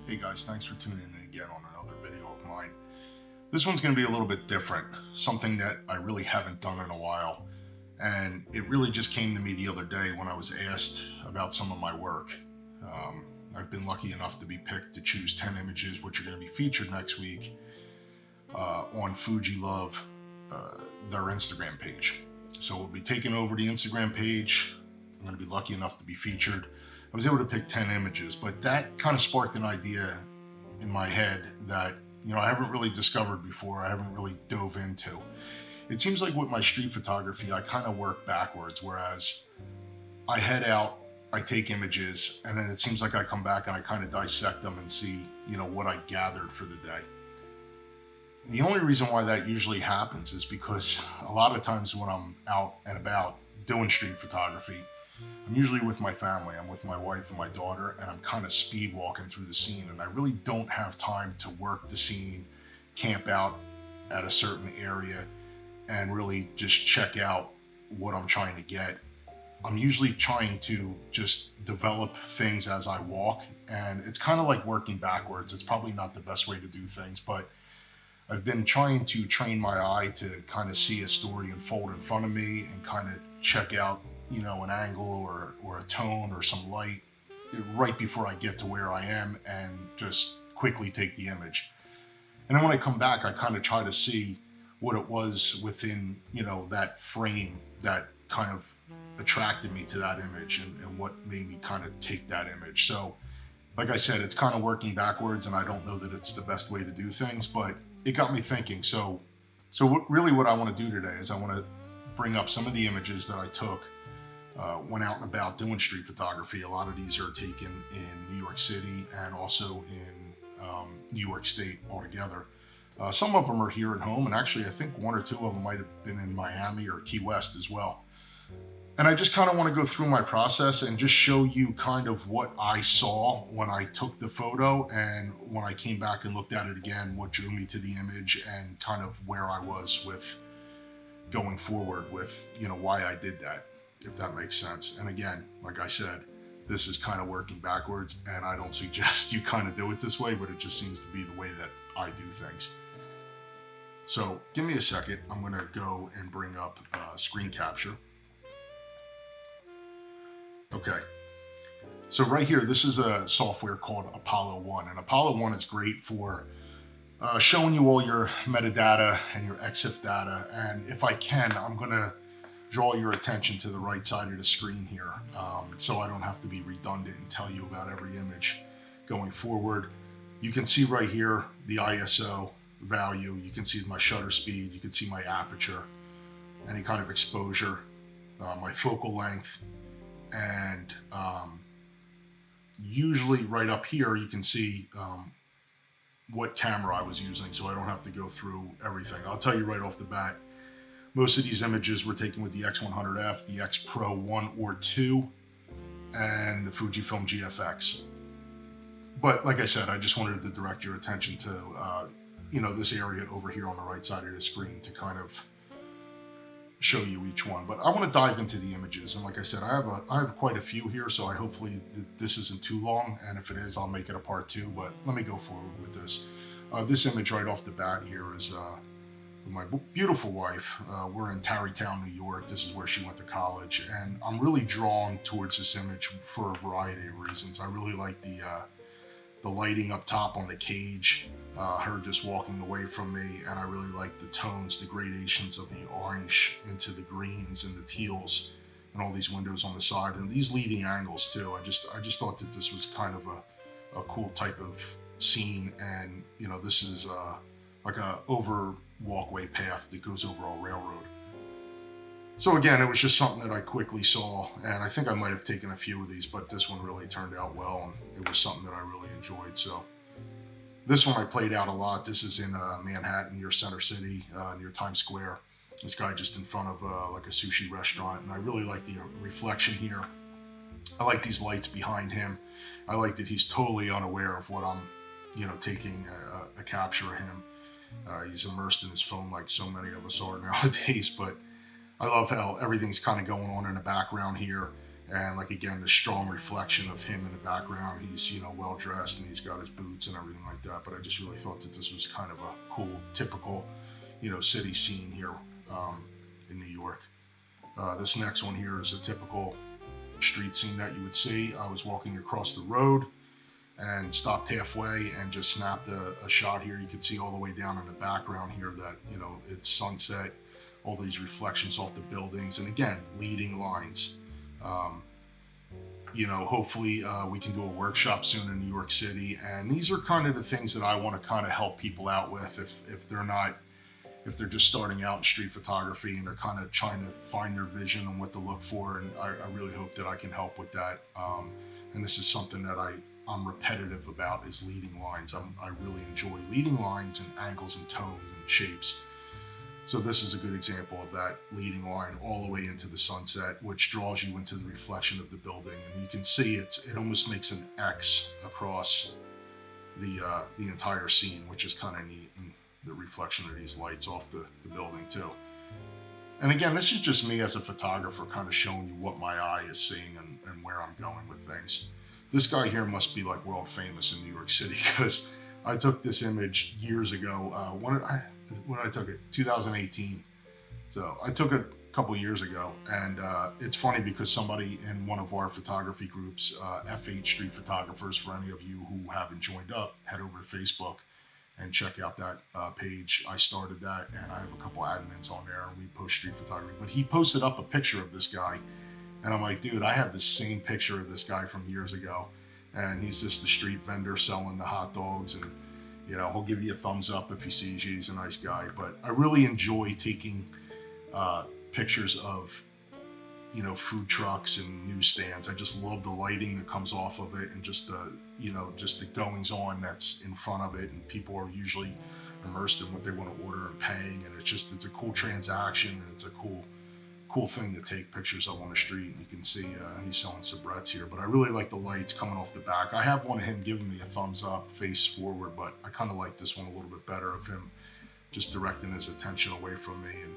Hey guys, thanks for tuning in again on another video of mine. This one's going to be a little bit different, something that I really haven't done in a while, and it really just came to me the other day when I was asked about some of my work. I've been lucky enough to be picked to choose 10 images which are going to be featured next week on Fuji Love, their Instagram page. So we'll be taking over the Instagram page. I'm going to be lucky enough to be featured. I was able to pick 10 images, but that kind of sparked an idea in my head that, I haven't really discovered before, I haven't really dove into. It seems like with my street photography, I kind of work backwards, whereas I head out, I take images, and then it seems like I come back and I kind of dissect them and see, what I gathered for the day. The only reason why that usually happens is because a lot of times when I'm out and about doing street photography, I'm usually with my family. I'm with my wife and my daughter, and I'm kind of speed walking through the scene, and I really don't have time to work the scene, camp out at a certain area, and really just check out what I'm trying to get. I'm usually trying to just develop things as I walk, and it's kind of like working backwards. It's probably not the best way to do things, but I've been trying to train my eye to kind of see a story unfold in front of me and kind of check out an angle or a tone or some light right before I get to where I am and just quickly take the image. And then when I come back, I kind of try to see what it was within, that frame that kind of attracted me to that image and what made me kind of take that image. So like I said, it's kind of working backwards, and I don't know that it's the best way to do things, but it got me thinking. So really what I want to do today is I want to bring up some of the images that I took when out and about doing street photography. A lot of these are taken in New York City and also in New York State altogether. Some of them are here at home, and actually I think one or two of them might have been in Miami or Key West as well. And I just kind of want to go through my process and just show you kind of what I saw when I took the photo, and when I came back and looked at it again, what drew me to the image and kind of where I was with going forward with, why I did that, if that makes sense. And again, like I said, this is kind of working backwards, and I don't suggest you kind of do it this way, but it just seems to be the way that I do things. So give me a second. I'm going to go and bring up screen capture. Okay, so right here, this is a software called Vol.1, and Vol.1 is great for showing you all your metadata and your EXIF data. And if I can, I'm going to draw your attention to the right side of the screen here, so I don't have to be redundant and tell you about every image going forward. You can see right here the ISO value, you can see my shutter speed, you can see my aperture, any kind of exposure, my focal length, and usually right up here you can see what camera I was using, so I don't have to go through everything. I'll tell you right off the bat, most of these images were taken with the X100F, the X Pro 1 or 2, and the Fujifilm GFX. But like I said, I just wanted to direct your attention to this area over here on the right side of the screen to kind of show you each one. But I want to dive into the images, and like I said, I have quite a few here, so I hopefully this isn't too long, and if it is, I'll make it a part 2, but let me go forward with this. This image right off the bat here is my beautiful wife. We're in Tarrytown, New York. This is where she went to college, and I'm really drawn towards this image for a variety of reasons. I really like the lighting up top on the cage, her just walking away from me, and I really like the tones, the gradations of the orange into the greens and the teals, and all these windows on the side, and these leading angles too. I just thought that this was kind of a cool type of scene, and this is like a over walkway path that goes over a railroad. So again, it was just something that I quickly saw, and I think I might have taken a few of these, but this one really turned out well, and it was something that I really enjoyed. So this one I played out a lot. This is in Manhattan, near Center City, near Times Square. This guy just in front of like a sushi restaurant, and I really like the reflection here. I like these lights behind him. I like that he's totally unaware of what I'm, taking a capture of him. He's immersed in his phone like so many of us are nowadays, but I love how everything's kind of going on in the background here. And like, again, the strong reflection of him in the background. He's, you know, well dressed and he's got his boots and everything like that. But I just really thought that this was kind of a cool, typical, you know, city scene here in New York. This next one here is a typical street scene that you would see. I was walking across the road and stopped halfway and just snapped a shot here. You can see all the way down in the background here that, you know, it's sunset, all these reflections off the buildings, and again, leading lines. You know, hopefully we can do a workshop soon in New York City, and these are kind of the things that I want to kind of help people out with if they're just starting out in street photography and they're kind of trying to find their vision and what to look for. And I really hope that I can help with that. And this is something that I'm repetitive about, is leading lines. I really enjoy leading lines and angles and tones and shapes. So this is a good example of that leading line all the way into the sunset, which draws you into the reflection of the building. And you can see it almost makes an X across the entire scene, which is kind of neat. And the reflection of these lights off the building too. And again, this is just me as a photographer kind of showing you what my eye is seeing and where I'm going with things. This guy here must be like world famous in New York City, because I took this image years ago. When I took it, 2018. So I took it a couple years ago, and it's funny because somebody in one of our photography groups, F8 Street Photographers, for any of you who haven't joined up, head over to Facebook and check out that page. I started that, and I have a couple admins on there, and we post street photography. But he posted up a picture of this guy, and I'm like, dude, I have the same picture of this guy from years ago. And he's just the street vendor selling the hot dogs, and you know, he'll give you a thumbs up if he sees you. He's a nice guy. But I really enjoy taking pictures of, you know, food trucks and newsstands. I just love the lighting that comes off of it, and just the, you know, just the goings on that's in front of it. And people are usually immersed in what they want to order and paying. And it's a cool transaction, and it's a cool thing to take pictures of on the street. And you can see he's selling cigarettes here, but I really like the lights coming off the back. I have one of him giving me a thumbs up face forward, but I kind of like this one a little bit better, of him just directing his attention away from me, and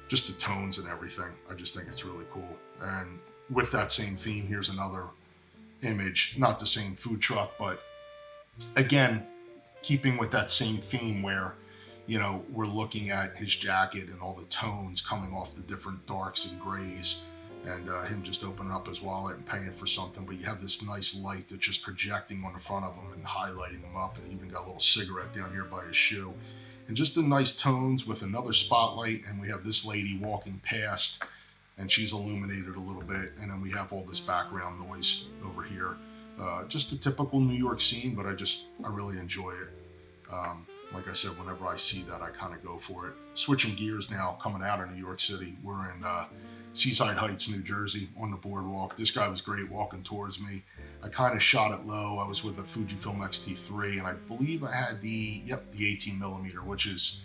just the tones and everything. I just think it's really cool. And with that same theme, here's another image, not the same food truck, but again, keeping with that same theme where, you know, we're looking at his jacket and all the tones coming off the different darks and grays, and him just opening up his wallet and paying for something. But you have this nice light that's just projecting on the front of him and highlighting him up, and he even got a little cigarette down here by his shoe. And just the nice tones with another spotlight, and we have this lady walking past, and she's illuminated a little bit, and then we have all this background noise over here. Just a typical New York scene, but I really enjoy it. Like I said, whenever I see that, I kind of go for it. Switching gears now, coming out of New York City, we're in Seaside Heights, New Jersey, on the boardwalk. This guy was great walking towards me. I kind of shot it low. I was with a Fujifilm X-T3, and I believe I had the 18mm, which is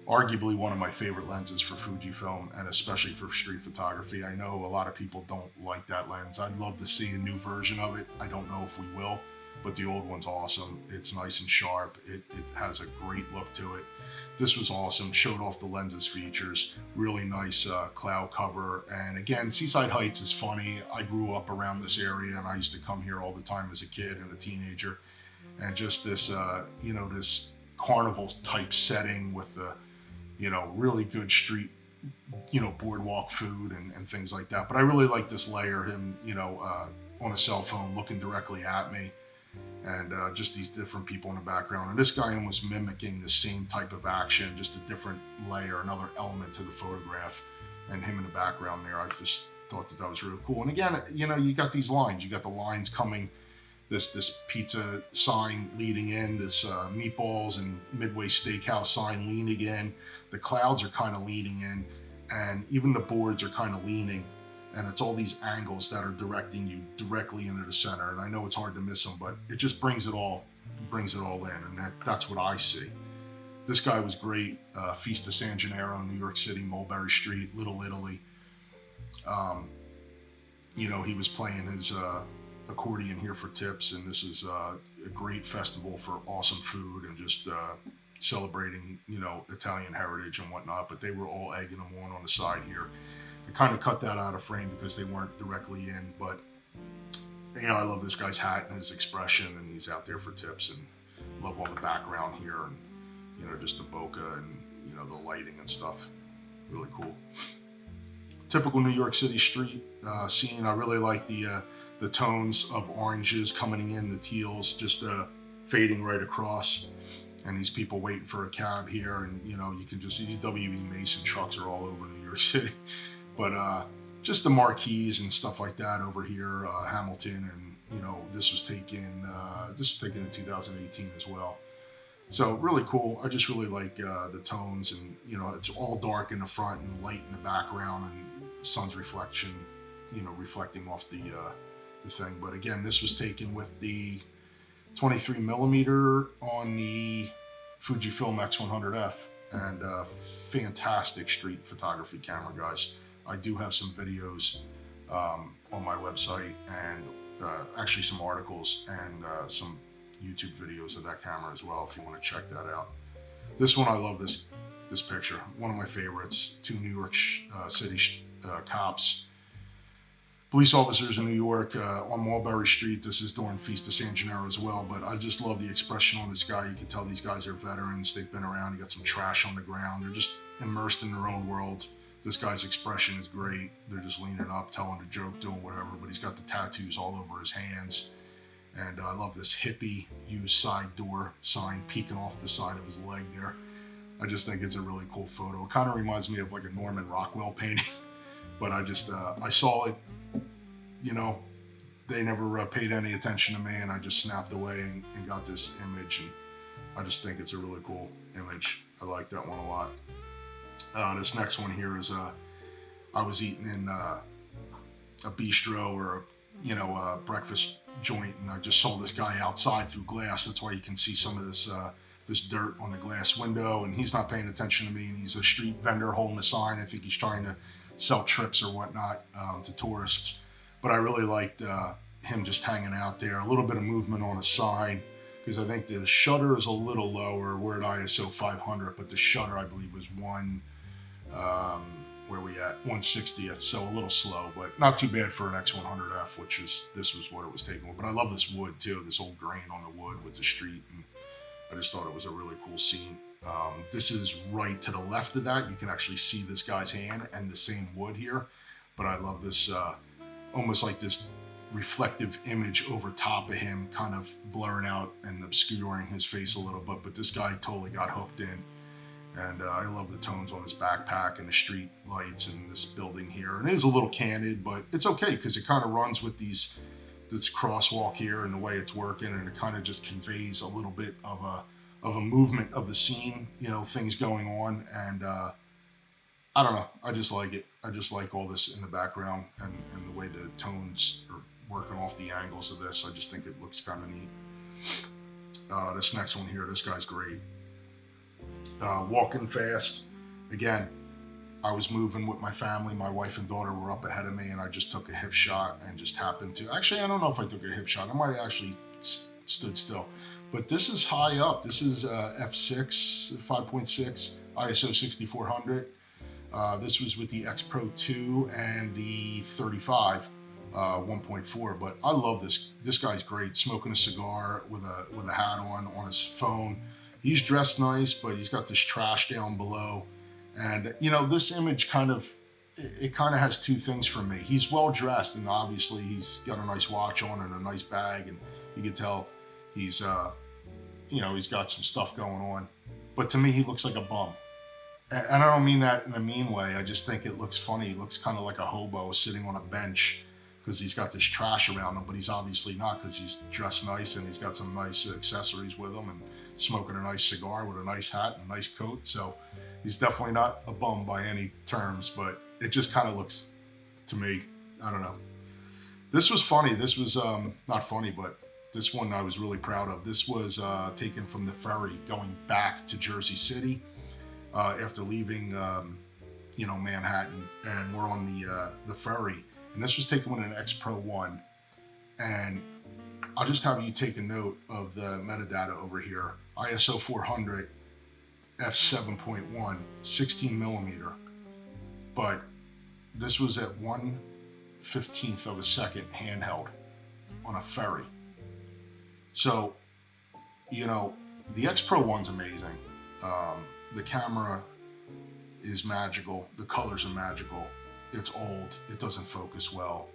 arguably one of my favorite lenses for Fujifilm, and especially for street photography. I know a lot of people don't like that lens. I'd love to see a new version of it. I don't know if we will, but the old one's awesome. It's nice and sharp. It has a great look to it. This was awesome. Showed off the lens's features. Really nice cloud cover. And again, Seaside Heights is funny. I grew up around this area, and I used to come here all the time as a kid and a teenager. And just this, this carnival type setting with the, really good street, boardwalk food and things like that. But I really like this layer, him, on a cell phone looking directly at me. And just these different people in the background. And this guy was mimicking the same type of action, just a different layer, another element to the photograph, and him in the background there. I just thought that was really cool. And again, you got these lines. You got the lines coming, this pizza sign leading in, this meatballs and Midway Steakhouse sign leaning in. The clouds are kind of leaning in, and even the boards are kind of leaning. And it's all these angles that are directing you directly into the center. And I know it's hard to miss them, but it just brings it all in. And that's what I see. This guy was great. Feast of San Gennaro, New York City, Mulberry Street, Little Italy. He was playing his accordion here for tips. And this is a great festival for awesome food and just celebrating, Italian heritage and whatnot. But they were all egging him on the side here. The kind of cut that out of frame because they weren't directly in, but you know, I love this guy's hat and his expression, and he's out there for tips, and love all the background here, and you know, just the bokeh and you know, the lighting and stuff. Really cool. Typical New York City street scene. I really like the tones of oranges coming in, the teals just fading right across, and these people waiting for a cab here, and you know, you can just see these WB Mason trucks are all over New York City. But just the marquees and stuff like that over here, Hamilton, and you know, this was taken in 2018 as well. So really cool. I just really like the tones, and you know, it's all dark in the front and light in the background, and sun's reflection, you know, reflecting off the thing. But again, this was taken with the 23mm on the Fujifilm X100F, and fantastic street photography camera, guys. I do have some videos on my website, and actually some articles and some YouTube videos of that camera as well, if you want to check that out. This one, I love this picture. One of my favorites. Two New York City cops, police officers in New York on Mulberry Street. This is during Feast of San Gennaro as well, but I just love the expression on this guy. You can tell these guys are veterans. They've been around. You got some trash on the ground. They're just immersed in their own world. This guy's expression is great. They're just leaning up, telling a joke, doing whatever, but he's got the tattoos all over his hands. And I love this hippie used side door sign peeking off the side of his leg there. I just think it's a really cool photo. It kind of reminds me of like a Norman Rockwell painting, but I saw it, you know, they never paid any attention to me, and I just snapped away and got this image, and I just think it's a really cool image. I like that one a lot. This next one here is I was eating in a bistro or a breakfast joint, and I just saw this guy outside through glass. That's why you can see some of this dirt on the glass window, and he's not paying attention to me, and he's a street vendor holding a sign. I think he's trying to sell trips or whatnot to tourists, but I really liked him just hanging out there. A little bit of movement on a sign, because I think the shutter is a little lower. We're at ISO 500, but the shutter, I believe, was 1/60th, so a little slow, but not too bad for an X100F, this was what it was taken with. But I love this wood too, this old grain on the wood with the street, and I just thought it was a really cool scene. This is right to the left of that. You can actually see this guy's hand and the same wood here, but I love this, almost like this reflective image over top of him, kind of blurring out and obscuring his face a little bit, but this guy totally got hooked in. And I love the tones on his backpack and the street lights and this building here. And it is a little candid, but it's okay because it kind of runs with this crosswalk here and the way it's working, and it kind of just conveys a little bit of a movement of the scene, you know, things going on. And I don't know, I just like it. I just like all this in the background and the way the tones are working off the angles of this. I just think it looks kind of neat. This next one here, this guy's great. Walking fast. Again, I was moving with my family. My wife and daughter were up ahead of me, and I just took a hip shot and just happened to, actually, I don't know if I took a hip shot. I might have actually stood still, but this is high up. This is f6, 5.6, ISO 6400. This was with the X Pro 2 and the 35, 1.4, but I love this. This guy's great, smoking a cigar with a hat on his phone. He's dressed nice, but he's got this trash down below. And, you know, this image kind of has two things for me. He's well dressed, and obviously he's got a nice watch on and a nice bag, and you can tell he's, he's got some stuff going on. But to me, he looks like a bum. And I don't mean that in a mean way. I just think it looks funny. He looks kind of like a hobo sitting on a bench because he's got this trash around him, but he's obviously not, because he's dressed nice and he's got some nice accessories with him and smoking a nice cigar with a nice hat and a nice coat. So he's definitely not a bum by any terms, but it just kind of looks, to me, I don't know. This was funny. This was not funny, but this one I was really proud of. This was taken from the ferry going back to Jersey City after leaving, Manhattan, and we're on the ferry. And this was taken with an X Pro 1. And I'll just have you take a note of the metadata over here. ISO 400, f7.1, 16mm. But This was at 1/15th of a second handheld on a ferry. So, you know, the X Pro 1's amazing. The camera is magical. The colors are magical. It's old. It doesn't focus well,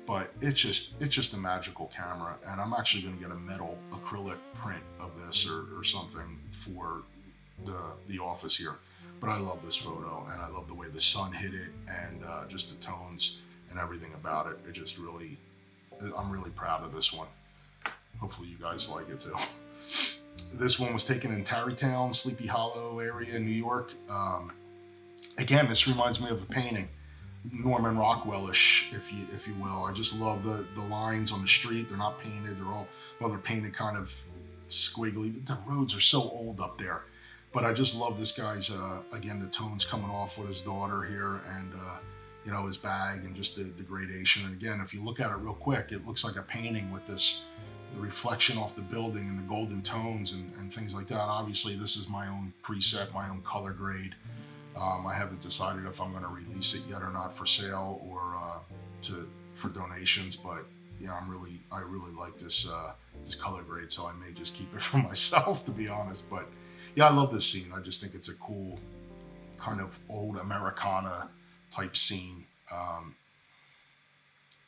but it's just a magical camera. And I'm actually going to get a metal acrylic print of this or something for the office here. But I love this photo, and I love the way the sun hit it, and just the tones and everything about it. It just really, I'm really proud of this one. Hopefully you guys like it too. This one was taken in Tarrytown, Sleepy Hollow area in New York. Again, this reminds me of a painting, Norman Rockwell-ish, if you will. I just love the lines on the street. They're not painted. They're painted kind of squiggly. The roads are so old up there. But I just love this guy's, again, the tones coming off with his daughter here, and you know, his bag, and just the gradation. And again, if you look at it real quick, it looks like a painting with the reflection off the building and the golden tones and things like that. Obviously, this is my own preset, my own color grade. I haven't decided if I'm going to release it yet or not for sale or for donations, but yeah, I really like this color grade, so I may just keep it for myself, to be honest. But yeah, I love this scene. I just think it's a cool kind of old Americana type scene.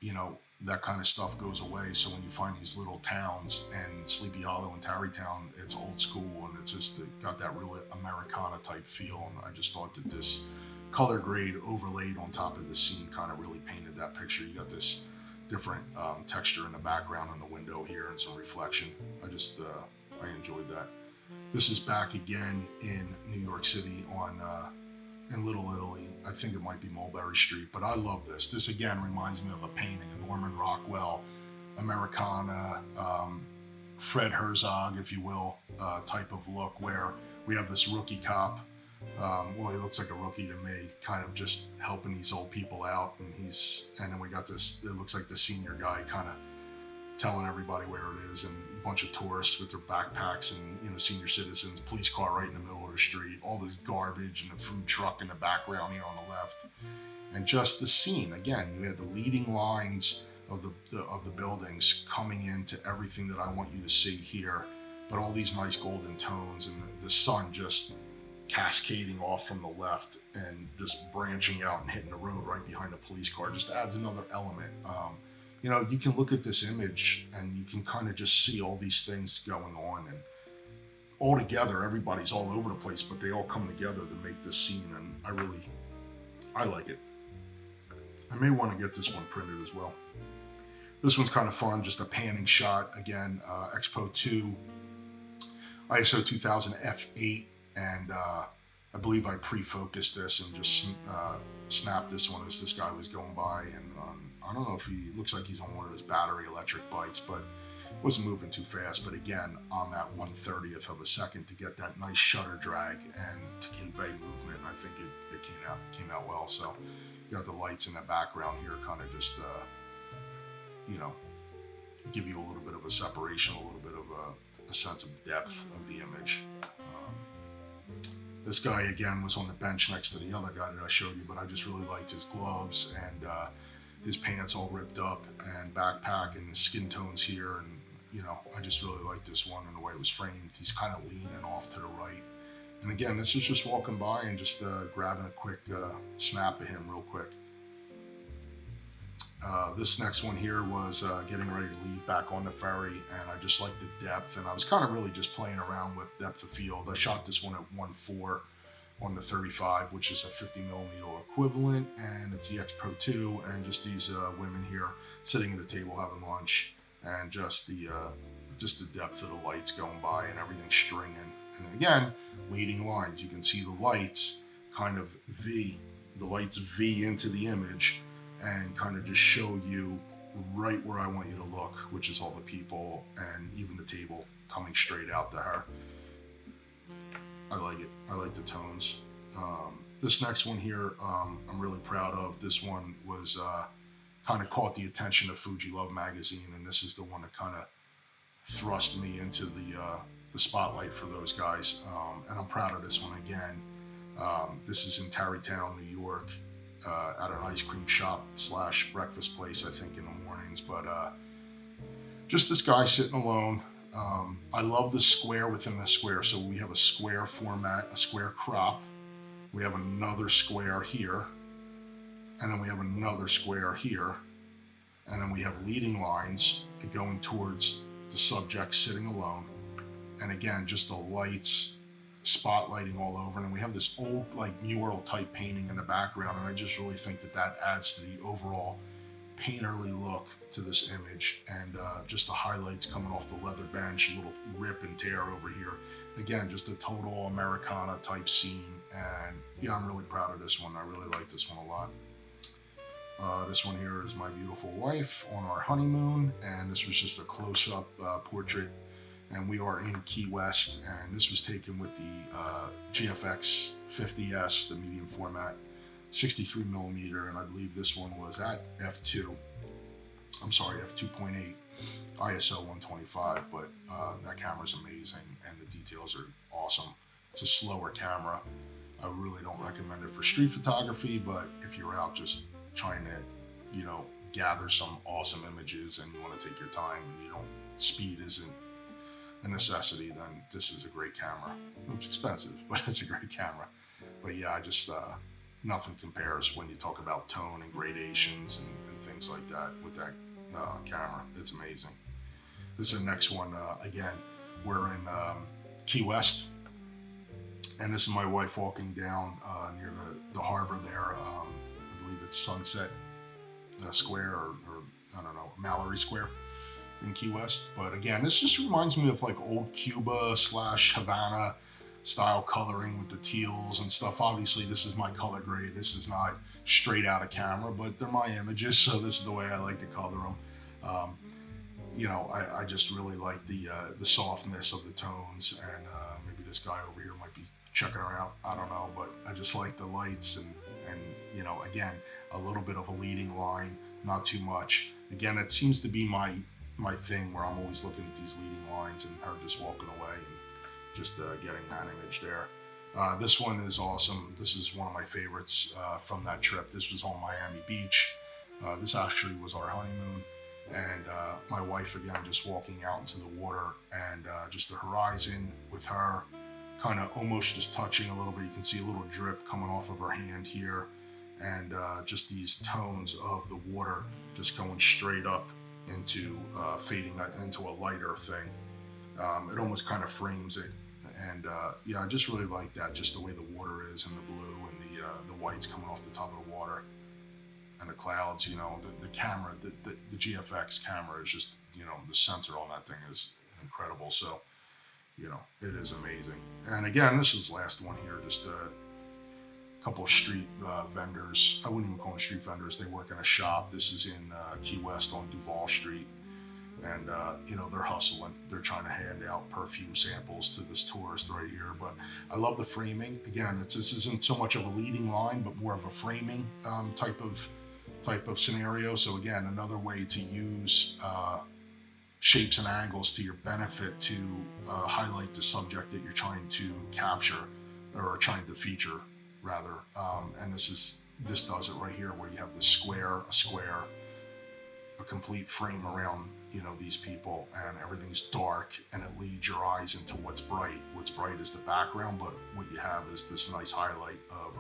You know, that kind of stuff goes away. So when you find these little towns, and Sleepy Hollow and Tarrytown, it's old school, and it's just got that real Americana type feel. And I just thought that this color grade overlaid on top of the scene kind of really painted that picture. You got this different texture in the background in the window here and some reflection. I enjoyed that. This is back again in New York City in Little Italy. I think it might be Mulberry Street, but I love this. This again reminds me of a painting, a Norman Rockwell, Americana, Fred Herzog, if you will, type of look, where we have this rookie cop. Well, he looks like a rookie to me, kind of just helping these old people out, and then we got this, it looks like the senior guy kind of telling everybody where it is, and a bunch of tourists with their backpacks, and, you know, senior citizens, police car right in the middle of the street, all this garbage, and the food truck in the background here on the left, and just the scene. Again, you had the leading lines of the buildings coming into everything that I want you to see here, but all these nice golden tones, and the sun just cascading off from the left and just branching out and hitting the road right behind the police car just adds another element. You know, you can look at this image and you can kind of just see all these things going on, and all together, everybody's all over the place, but they all come together to make this scene, and I like it. I may want to get this one printed as well. This one's kind of fun, just a panning shot. Again, Expo 2, ISO 2000 f8, and I believe I pre-focused this and just snapped this one as this guy was going by, and I don't know if he looks like he's on one of those battery electric bikes, but it wasn't moving too fast. But again, on that 1/30th of a second to get that nice shutter drag and to convey movement, I think it came out well. So you got the lights in the background here, kind of just you know, give you a little bit of a separation, a little bit of a sense of depth of the image. This guy again was on the bench next to the other guy that I showed you, but I just really liked his gloves and his pants all ripped up and backpack and the skin tones here, and you know, I just really liked this one and the way it was framed. He's kind of leaning off to the right, and again, this is just walking by and just grabbing a quick snap of him real quick. This next one here was getting ready to leave back on the ferry, and I just liked the depth, and I was kind of really just playing around with depth of field. I shot this one at 1.4 on the 35, which is a 50mm equivalent, and it's the X Pro 2, and just these women here sitting at a table having lunch, and just the depth of the lights going by and everything stringing. And again, leading lines. You can see the lights kind of V, the lights V into the image, and kind of just show you right where I want you to look, which is all the people and even the table coming straight out to her. I like it. I like the tones. This next one here, I'm really proud of. This one was kind of caught the attention of Fuji Love magazine, and this is the one that kind of thrust me into the spotlight for those guys. And I'm proud of this one again. This is in Tarrytown, New York. at an ice cream shop / breakfast place, I think, in the mornings. But just this guy sitting alone. I love the square within the square. So we have a square format, a square crop. We have another square here, and then we have another square here, and then we have leading lines going towards the subject sitting alone. And again, just the lights spotlighting all over, and then we have this old like mural type painting in the background, and I just really think that that adds to the overall painterly look to this image. And just the highlights coming off the leather bench, a little rip and tear over here. Again, just a total Americana type scene. And yeah, I'm really proud of this one. I really like this one a lot. This one here is my beautiful wife on our honeymoon, and this was just a close-up portrait. And we are in Key West, and this was taken with the GFX 50S, the medium format, 63 millimeter, and I believe this one was at f2. I'm sorry, f2.8, ISO 125, but that camera's amazing, and the details are awesome. It's a slower camera. I really don't recommend it for street photography, but if you're out just trying to, you know, gather some awesome images and you want to take your time and you don't, speed isn't a necessity, then this is a great camera. It's expensive, but it's a great camera. But yeah, I just, nothing compares when you talk about tone and gradations and things like that with that camera. It's amazing. This is the next one. Again, we're in Key West, and this is my wife walking down near the harbor there. I believe it's Sunset Square or I don't know, Mallory Square in Key West. But again, this just reminds me of like old Cuba / Havana style coloring with the teals and stuff. Obviously, this is my color grade. This is not straight out of camera, but they're my images, so this is the way I like to color them. You know, I just really like the softness of the tones, and maybe this guy over here might be checking her out. I don't know, but I just like the lights and you know, again, a little bit of a leading line, not too much. Again, it seems to be my thing where I'm always looking at these leading lines and her just walking away and just getting that image there. This one is awesome. This is one of my favorites from that trip. This was on Miami Beach. This actually was our honeymoon, and my wife again just walking out into the water, and just the horizon with her kind of almost just touching a little bit. You can see a little drip coming off of her hand here, and just these tones of the water just going straight up into fading into a lighter thing. It almost kind of frames it, and yeah, I just really like that, just the way the water is and the blue and the whites coming off the top of the water and the clouds. You know, the camera, the GFX camera is just, you know, the sensor on that thing is incredible. So, you know, it is amazing. And again, this is the last one here, just a couple of street vendors. I wouldn't even call them street vendors. They work in a shop. This is in Key West on Duval Street. And, you know, they're hustling. They're trying to hand out perfume samples to this tourist right here. But I love the framing. Again, this isn't so much of a leading line, but more of a framing type of scenario. So again, another way to use shapes and angles to your benefit to highlight the subject that you're trying to capture or trying to feature, rather. And this does it right here, where you have the square, a complete frame around, you know, these people, and everything's dark, and it leads your eyes into what's bright. What's bright is the background, but what you have is this nice highlight of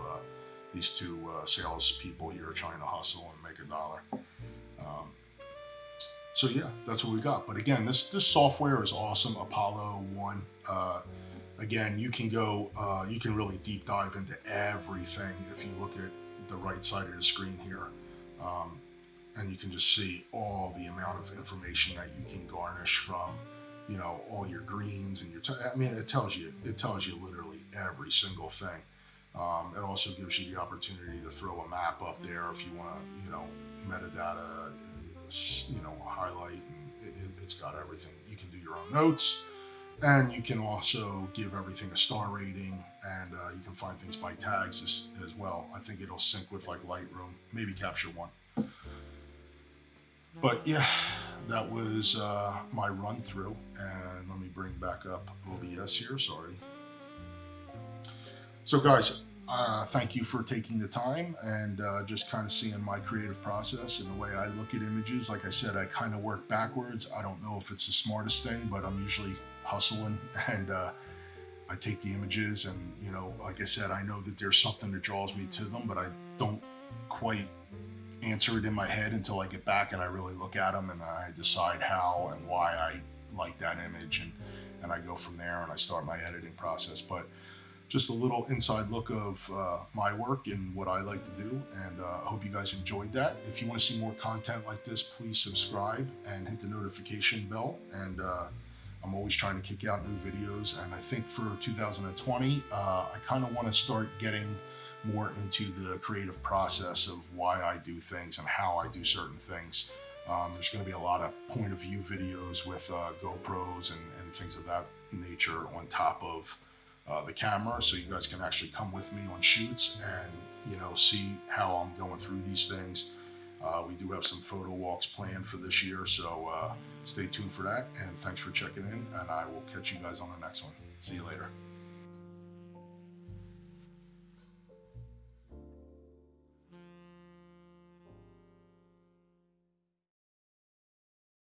these two sales people here trying to hustle and make a dollar. So yeah, that's what we got. But again, this software is awesome. Apollo 1. Again, you can go, you can really deep dive into everything if you look at the right side of the screen here. And you can just see all the amount of information that you can garnish from, you know, all your greens and your, I mean, it tells you literally every single thing. It also gives you the opportunity to throw a map up there if you want to, you know, metadata, you know, highlight, and it's got everything. You can do your own notes, and you can also give everything a star rating, and you can find things by tags as well. I think it'll sync with like Lightroom, maybe Capture One. But yeah, that was my run through, and let me bring back up OBS here, sorry. So guys, Thank you for taking the time and just kind of seeing my creative process and the way I look at images. Like I said, I kind of work backwards. I don't know if it's the smartest thing, but I'm usually hustling and I take the images and, you know, like I said, I know that there's something that draws me to them, but I don't quite answer it in my head until I get back and I really look at them and I decide how and why I like that image, and I go from there and I start my editing process. But just a little inside look of my work and what I like to do, and I hope you guys enjoyed that. If you want to see more content like this, please subscribe and hit the notification bell, and I'm always trying to kick out new videos. And I think for 2020 I kind of want to start getting more into the creative process of why I do things and how I do certain things. There's going to be a lot of point of view videos with GoPros and things of that nature on top of the camera, so you guys can actually come with me on shoots and, you know, see how I'm going through these things. We do have some photo walks planned for this year, so stay tuned for that, and thanks for checking in, and I will catch you guys on the next one. See you later.